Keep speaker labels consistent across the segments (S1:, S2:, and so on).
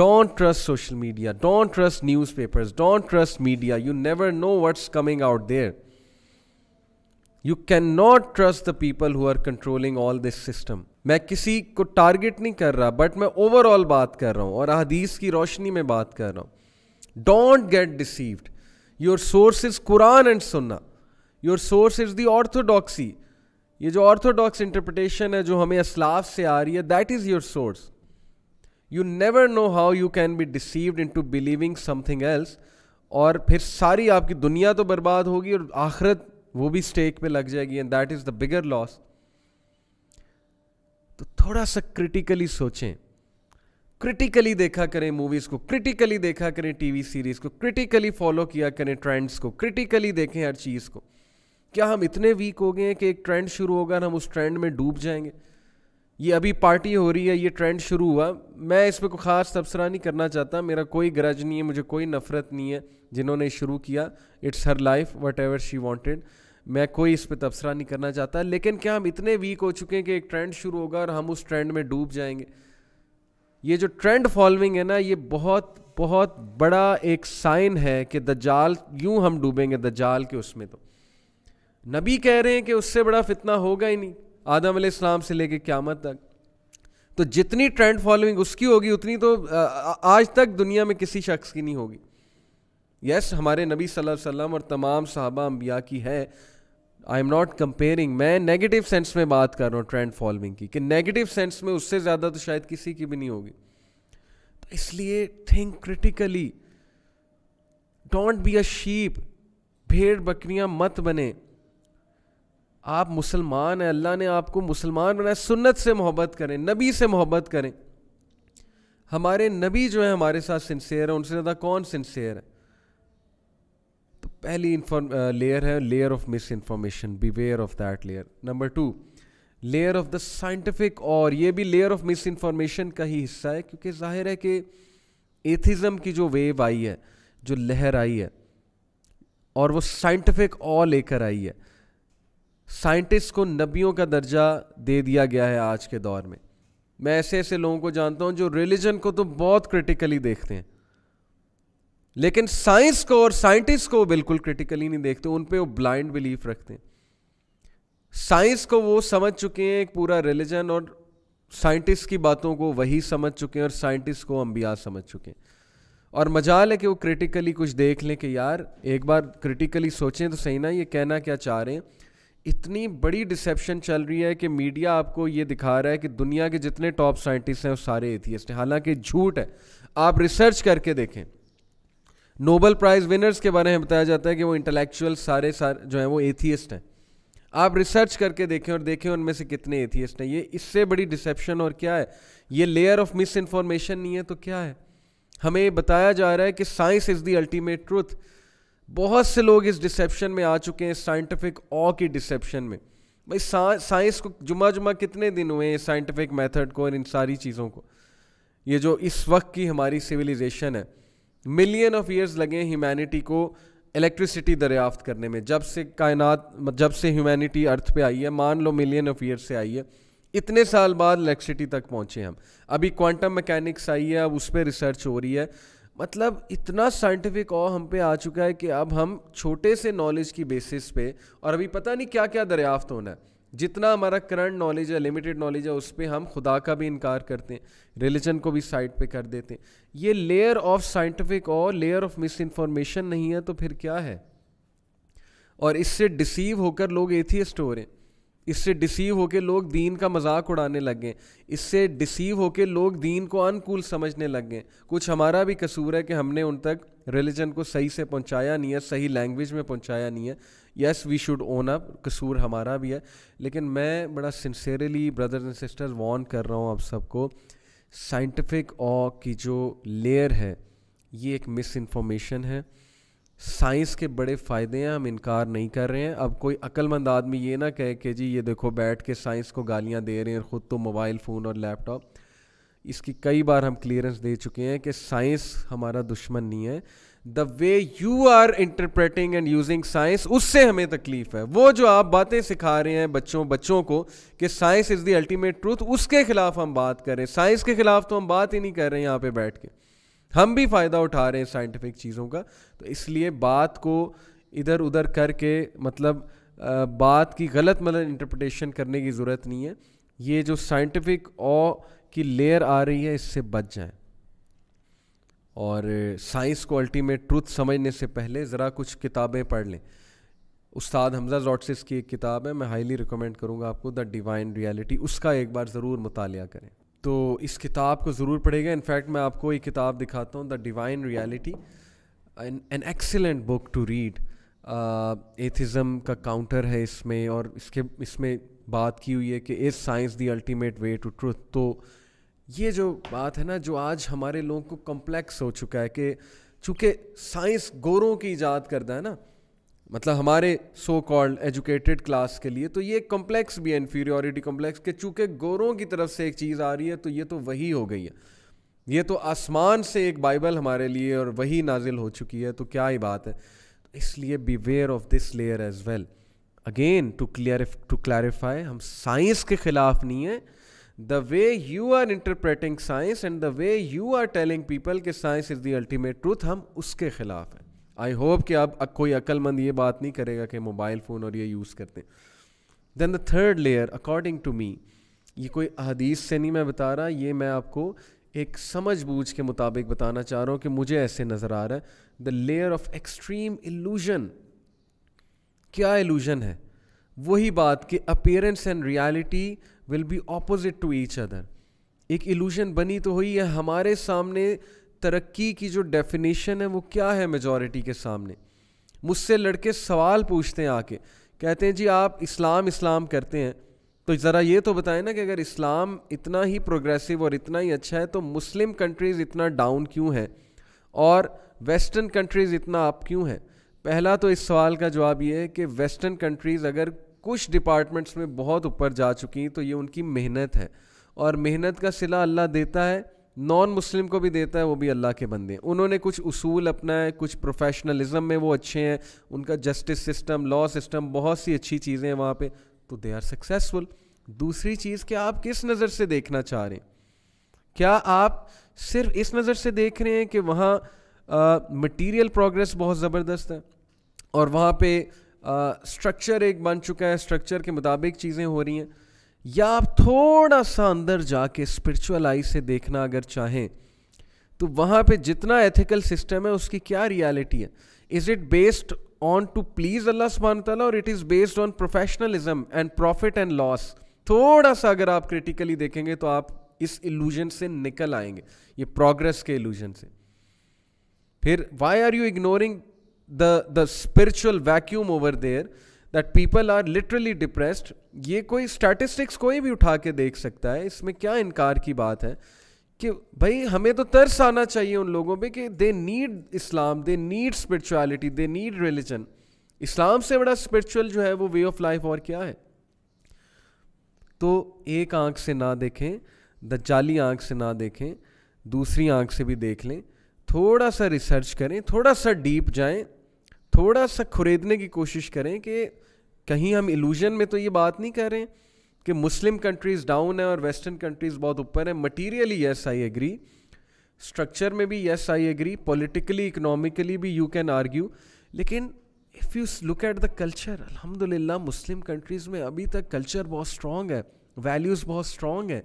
S1: Don't trust social media. Don't trust newspapers. Don't trust media. You never know what's coming out there. You cannot trust the people who are controlling all this system. میں کسی کو target نہیں کر رہا, but میں over all بات کر رہا ہوں اور احادیث کی روشنی میں بات کر رہا ہوں. Don't get deceived. Your source is Quran and Sunnah. Your source is the orthodoxy. یہ جو آرتھوڈاکس انٹرپریٹیشن ہے جو ہمیں اسلاف سے آ رہی ہے, that is your source. You never know how you can be deceived into believing something else, اور پھر ساری آپ کی دنیا تو برباد ہوگی اور آخرت وہ بھی اسٹیک پہ لگ جائے گی, اینڈ دیٹ از دا بگر لاس. تو تھوڑا سا کرٹیکلی سوچیں, کرٹیکلی دیکھا کریں موویز کو, کرٹیکلی دیکھا کریں ٹی وی سیریز کو, کرٹیکلی فالو کیا کریں ٹرینڈس کو, کرٹیکلی دیکھیں ہر چیز کو. کیا ہم اتنے ویک ہو گئے ہیں کہ ایک ٹرینڈ شروع ہوگا اور ہم اس ٹرینڈ میں ڈوب جائیں گے؟ یہ ابھی پارٹی ہو رہی ہے, یہ ٹرینڈ شروع ہوا, میں اس پہ کوئی خاص تبصرہ نہیں کرنا چاہتا, میرا کوئی گرج نہیں ہے, مجھے کوئی نفرت نہیں ہے جنہوں نے شروع کیا, it's her life whatever she wanted, میں کوئی اس پہ تبصرہ نہیں کرنا چاہتا. لیکن کیا ہم اتنے ویک ہو چکے ہیں کہ ایک ٹرینڈ شروع ہوگا اور ہم اس ٹرینڈ میں ڈوب جائیں گے؟ یہ جو ٹرینڈ فالوئنگ ہے نا, یہ بہت بہت بڑا ایک سائن ہے کہ دجال, یوں ہم ڈوبیں گے دجال کے اس میں. تو نبی کہہ رہے ہیں کہ اس سے بڑا فتنہ ہوگا ہی نہیں آدم علیہ السلام سے لے کے قیامت تک. تو جتنی ٹرینڈ فالوئنگ اس کی ہوگی اتنی تو آج تک دنیا میں کسی شخص کی نہیں ہوگی. یس, ہمارے نبی صلی اللہ علیہ وسلم اور تمام صحابہ انبیاء کی ہے. آئی ایم ناٹ کمپیئرنگ, میں نیگیٹو سینس میں بات کر رہا ہوں ٹرینڈ فالوئنگ کی, کہ نیگیٹو سینس میں اس سے زیادہ تو شاید کسی کی بھی نہیں ہوگی. تو اس لیے think critically, don't be a sheep. بھیڑ بکریاں مت بنے. آپ مسلمان ہیں, اللہ نے آپ کو مسلمان بنایا, سنت سے محبت کریں, نبی سے محبت کریں. ہمارے نبی جو ہیں ہمارے ساتھ سنسیئر ہیں, ان سے زیادہ کون سنسیئر ہے؟ تو پہلی لیئر ہے layer of misinformation, beware of that layer. Number 2, layer of the scientific, اور یہ بھی لیئر آف مس انفارمیشن کا ہی حصہ ہے, کیونکہ ظاہر ہے کہ ایتھزم کی جو ویو آئی ہے, جو لہر آئی ہے, اور وہ سائنٹیفک او لے کر آئی ہے. سائنٹسٹ کو نبیوں کا درجہ دے دیا گیا ہے آج کے دور میں. میں ایسے ایسے لوگوں کو جانتا ہوں جو ریلیجن کو تو بہت کرٹیکلی دیکھتے ہیں, لیکن سائنس کو اور سائنٹسٹ کو بالکل کرٹیکلی نہیں دیکھتے, ان پہ وہ بلائنڈ بلیف رکھتے ہیں. سائنس کو وہ سمجھ چکے ہیں ایک پورا ریلیجن, اور سائنٹسٹ کی باتوں کو وہی سمجھ چکے ہیں, اور سائنٹسٹ کو انبیاء سمجھ چکے ہیں. اور مجال ہے کہ وہ کرٹیکلی کچھ دیکھ لیں کہ یار ایک بار کرٹیکلی سوچیں تو صحیح نا, یہ کہنا کیا چاہ رہے ہیں. اتنی بڑی ڈسیپشن چل رہی ہے کہ میڈیا آپ کو یہ دکھا رہا ہے کہ دنیا کے جتنے ٹاپ سائنٹسٹ ہیں وہ سارے ایتھیسٹ ہیں, حالانکہ جھوٹ ہے. آپ ریسرچ کر کے دیکھیں, نوبل پرائز ونرز کے بارے میں بتایا جاتا ہے کہ وہ انٹلیکچوئل سارے جو ہیں وہ ایتھیسٹ ہیں. آپ ریسرچ کر کے دیکھیں اور دیکھیں ان میں سے کتنے ایتھیسٹ ہیں. یہ اس سے بڑی ڈسیپشن اور کیا ہے؟ یہ لیئر آف مس انفارمیشن نہیں ہے تو کیا ہے؟ ہمیں بتایا جا رہا ہے کہ science is the ultimate truth. بہت سے لوگ اس ڈسیپشن میں آ چکے ہیں, سائنٹیفک او کی ڈسیپشن میں. بھائی سائنس کو جمعہ کتنے دن ہوئے ہیں, سائنٹیفک میتھڈ کو اور ان ساری چیزوں کو. یہ جو اس وقت کی ہماری سویلائزیشن ہے, ملین آف ایئرز لگے ہیومینٹی کو الیکٹریسٹی دریافت کرنے میں. جب سے کائنات, جب سے ہیومینٹی ارتھ پہ آئی ہے, مان لو ملین آف ایئرز سے آئی ہے, اتنے سال بعد الیکٹریسٹی تک پہنچے ہم. ابھی کوانٹم میکینکس آئی ہے, اب اس پہ ریسرچ ہو رہی ہے. مطلب اتنا سائنٹیفک او ہم پہ آ چکا ہے کہ اب ہم چھوٹے سے نالج کی بیسس پہ, اور ابھی پتہ نہیں کیا کیا دریافت ہونا ہے, جتنا ہمارا کرنٹ نالج ہے, لمیٹڈ نالج ہے, اس پہ ہم خدا کا بھی انکار کرتے ہیں, ریلیجن کو بھی سائڈ پہ کر دیتے ہیں. یہ layer of scientific O, layer of miss information نہیں ہے تو پھر کیا ہے؟ اور اس سے ڈسیو ہو کر لوگ ایتھیسٹ ہو رہے ہیں, اس سے ڈسیو ہو کے لوگ دین کا مذاق اڑانے لگ گئے, اس سے ڈسیو ہو کے لوگ دین کو انکول سمجھنے لگ گئے. کچھ ہمارا بھی قصور ہے کہ ہم نے ان تک ریلیجن کو صحیح سے پہنچایا نہیں ہے, صحیح لینگویج میں پہنچایا نہیں ہے. یس, وی شوڈ اون اپ, قصور ہمارا بھی ہے. لیکن میں بڑا sincerely brothers and sisters warn کر رہا ہوں آپ سب کو, سائنٹیفک او کی جو لیئر ہے یہ ایک مس انفارمیشن ہے. سائنس کے بڑے فائدے ہیں, ہم انکار نہیں کر رہے ہیں. اب کوئی عقل مند آدمی یہ نہ کہے کہ جی یہ دیکھو بیٹھ کے سائنس کو گالیاں دے رہے ہیں, خود تو موبائل فون اور لیپ ٹاپ. اس کی کئی بار ہم کلیئرنس دے چکے ہیں کہ سائنس ہمارا دشمن نہیں ہے. The way you are interpreting and using science, اس سے ہمیں تکلیف ہے. وہ جو آپ باتیں سکھا رہے ہیں بچوں کو کہ science is the ultimate truth, اس کے خلاف ہم بات کر رہے ہیں. سائنس کے خلاف تو ہم بات ہی نہیں کر رہے ہیں یہاں پہ بیٹھ کے. ہم بھی فائدہ اٹھا رہے ہیں سائنٹیفک چیزوں کا. تو اس لیے بات کو ادھر ادھر کر کے مطلب بات کی غلط انٹرپریٹیشن کرنے کی ضرورت نہیں ہے. یہ جو سائنٹیفک او کی لیئر آ رہی ہے اس سے بچ جائیں, اور سائنس کو الٹیمیٹ ٹروتھ سمجھنے سے پہلے ذرا کچھ کتابیں پڑھ لیں. استاد حمزہ زوٹسس کی ایک کتاب ہے, میں ہائیلی ریکمینڈ کروں گا آپ کو, دا ڈیوائن ریالٹی, اس کا ایک بار ضرور مطالعہ کریں. تو اس کتاب کو ضرور پڑھے گا. انفیکٹ میں آپ کو ایک کتاب دکھاتا ہوں, the divine reality, an excellent book to read. Atheism کا کاؤنٹر ہے اس میں, اور اس میں بات کی ہوئی ہے کہ is science the ultimate way to truth. تو یہ جو بات ہے نا, جو آج ہمارے لوگوں کو کمپلیکس ہو چکا ہے کہ چونکہ سائنس گوروں کی ایجاد کردہ ہے نا, مطلب ہمارے سو کالڈ ایجوکیٹڈ کلاس کے لیے, تو یہ کمپلیکس بھی ہے, انفیریورٹی کمپلیکس, کہ چونکہ گوروں کی طرف سے ایک چیز آ رہی ہے تو یہ تو وہی ہو گئی ہے, یہ تو آسمان سے ایک بائبل ہمارے لیے اور وہی نازل ہو چکی ہے, تو کیا ہی بات ہے. اس لیے beware of this layer as well. Again to clarify, ہم سائنس کے خلاف نہیں ہیں. The way you are interpreting science and the way you are telling people کہ science is the ultimate truth, ہم اس کے خلاف ہیں. آئی ہوپ کہ اب کوئی عقل مند یہ بات نہیں کرے گا کہ موبائل فون اور یہ یوز کرتے ہیں. Then the third layer according to me, یہ کوئی احادیث سے نہیں میں بتا رہا, یہ میں آپ کو ایک سمجھ بوجھ کے مطابق بتانا چاہ رہا ہوں کہ مجھے ایسے نظر آ رہا ہے. The layer of extreme illusion. کیا ایلوژن ہے؟ وہی بات کہ appearance and reality will be opposite to each other. ایک ایلوژن بنی تو ہوئی ہے ہمارے سامنے. ترقی کی جو ڈیفینیشن ہے وہ کیا ہے میجورٹی کے سامنے؟ مجھ سے لڑکے سوال پوچھتے ہیں آ کے, کہتے ہیں جی آپ اسلام کرتے ہیں, تو ذرا یہ تو بتائیں نا کہ اگر اسلام اتنا ہی پروگریسو اور اتنا ہی اچھا ہے تو مسلم کنٹریز اتنا ڈاؤن کیوں ہیں اور ویسٹرن کنٹریز اتنا اپ کیوں ہیں؟ پہلا تو اس سوال کا جواب یہ ہے کہ ویسٹرن کنٹریز اگر کچھ ڈپارٹمنٹس میں بہت اوپر جا چکی ہیں تو یہ ان کی محنت ہے, اور محنت کا صلہ اللہ دیتا ہے, نان مسلم کو بھی دیتا ہے, وہ بھی اللہ کے بندے ہیں. انہوں نے کچھ اصول اپنائے, کچھ پروفیشنلزم میں وہ اچھے ہیں, ان کا جسٹس سسٹم, لا سسٹم, بہت سی اچھی چیزیں ہیں وہاں پہ, تو دے آر سکسیزفل. دوسری چیز کہ آپ کس نظر سے دیکھنا چاہ رہے ہیں. کیا آپ صرف اس نظر سے دیکھ رہے ہیں کہ وہاں مٹیریل پروگرس بہت زبردست ہے اور وہاں پہ اسٹرکچر ایک بن چکا ہے, اسٹرکچر کے مطابق چیزیں ہو رہی ہیں, یا آپ تھوڑا سا اندر جا کے اسپرچول آئی سے دیکھنا اگر چاہیں تو وہاں پہ جتنا ایتھیکل سسٹم ہے اس کی کیا ریالٹی ہے؟ Is it based on to please Allah سبحانہ تعالیٰ اور it is based on professionalism and profit and loss? تھوڑا سا اگر آپ کریٹیکلی دیکھیں گے تو آپ اس ایلوژن سے نکل آئیں گے, یہ پروگرس کے ایلوژن سے. پھر why are you ignoring the spiritual vacuum over there that people are literally depressed. یہ کوئی اسٹیٹسٹکس کوئی بھی اٹھا کے دیکھ سکتا ہے, اس میں کیا انکار کی بات ہے کہ بھائی ہمیں تو ترس آنا چاہیے ان لوگوں پہ کہ they need Islam, they need spirituality, they need religion. اسلام سے بڑا spiritual جو ہے وہ way of life اور کیا ہے؟ تو ایک آنکھ سے نہ دیکھیں, دجالی آنکھ سے نہ دیکھیں, دوسری آنکھ سے بھی دیکھ لیں, تھوڑا سا ریسرچ کریں, تھوڑا سا ڈیپ جائیں, تھوڑا سا کھریدنے کی کوشش کریں کہ کہیں ہم ایلوژن میں تو یہ بات نہیں کر رہے ہیں کہ مسلم کنٹریز ڈاؤن ہیں اور ویسٹرن کنٹریز بہت اوپر ہیں. Materially yes I agree, structure میں بھی yes I agree, politically economically بھی یو کین آرگیو, لیکن if you look at the culture, الحمد للہ مسلم کنٹریز میں ابھی تک کلچر بہت اسٹرانگ ہے, ویلیوز بہت اسٹرانگ ہے,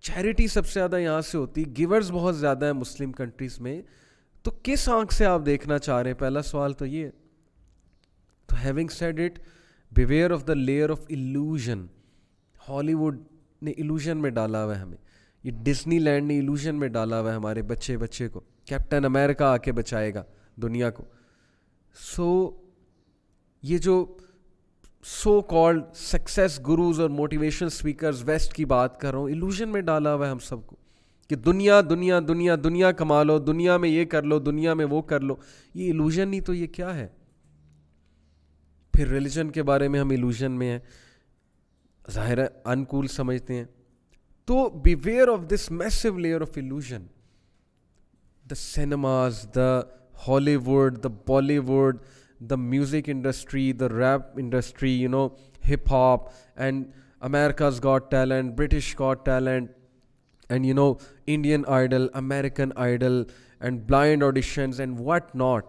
S1: چیریٹی سب سے زیادہ یہاں سے ہوتی, گیورز بہت زیادہ ہیں مسلم کنٹریز میں. تو کس آنکھ سے آپ دیکھنا چاہ رہے ہیں؟ پہلا سوال تو یہ ہے. تو having said it, beware of the layer of illusion. ہالی ووڈ نے ایلوژن میں ڈالا ہوا ہے ہمیں, یہ ڈزنی لینڈ نے ایلوژن میں ڈالا ہوا ہے ہمارے بچے کو. کیپٹن امریکہ آ کے بچائے گا دنیا کو. سو یہ جو سو کالڈ سکسیس گروز اور موٹیویشنل اسپیکرز ویسٹ کی بات کر رہا ہوں, ایلوژن میں ڈالا ہوا ہے ہم سب کو کہ دنیا دنیا دنیا دنیا کما لو, دنیا میں یہ کر لو, دنیا میں وہ کر لو. یہ ایلوژن نہیں تو یہ کیا ہے؟ پھر ریلیجن کے بارے میں ہم ایلوژن میں ہیں, ظاہر ہے انکول سمجھتے ہیں. تو beware of this massive layer of illusion. The cinemas, the Hollywood, the Bollywood, the music industry, the rap industry, you know, hip hop, and America's Got Talent, British Got Talent, and you know, Indian Idol, American Idol, and blind auditions and what not.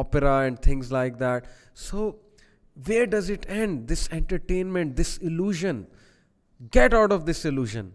S1: opera and things like that. So where does it end? This entertainment, this illusion. Get out of this illusion.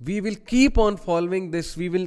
S1: We will keep on following this. We will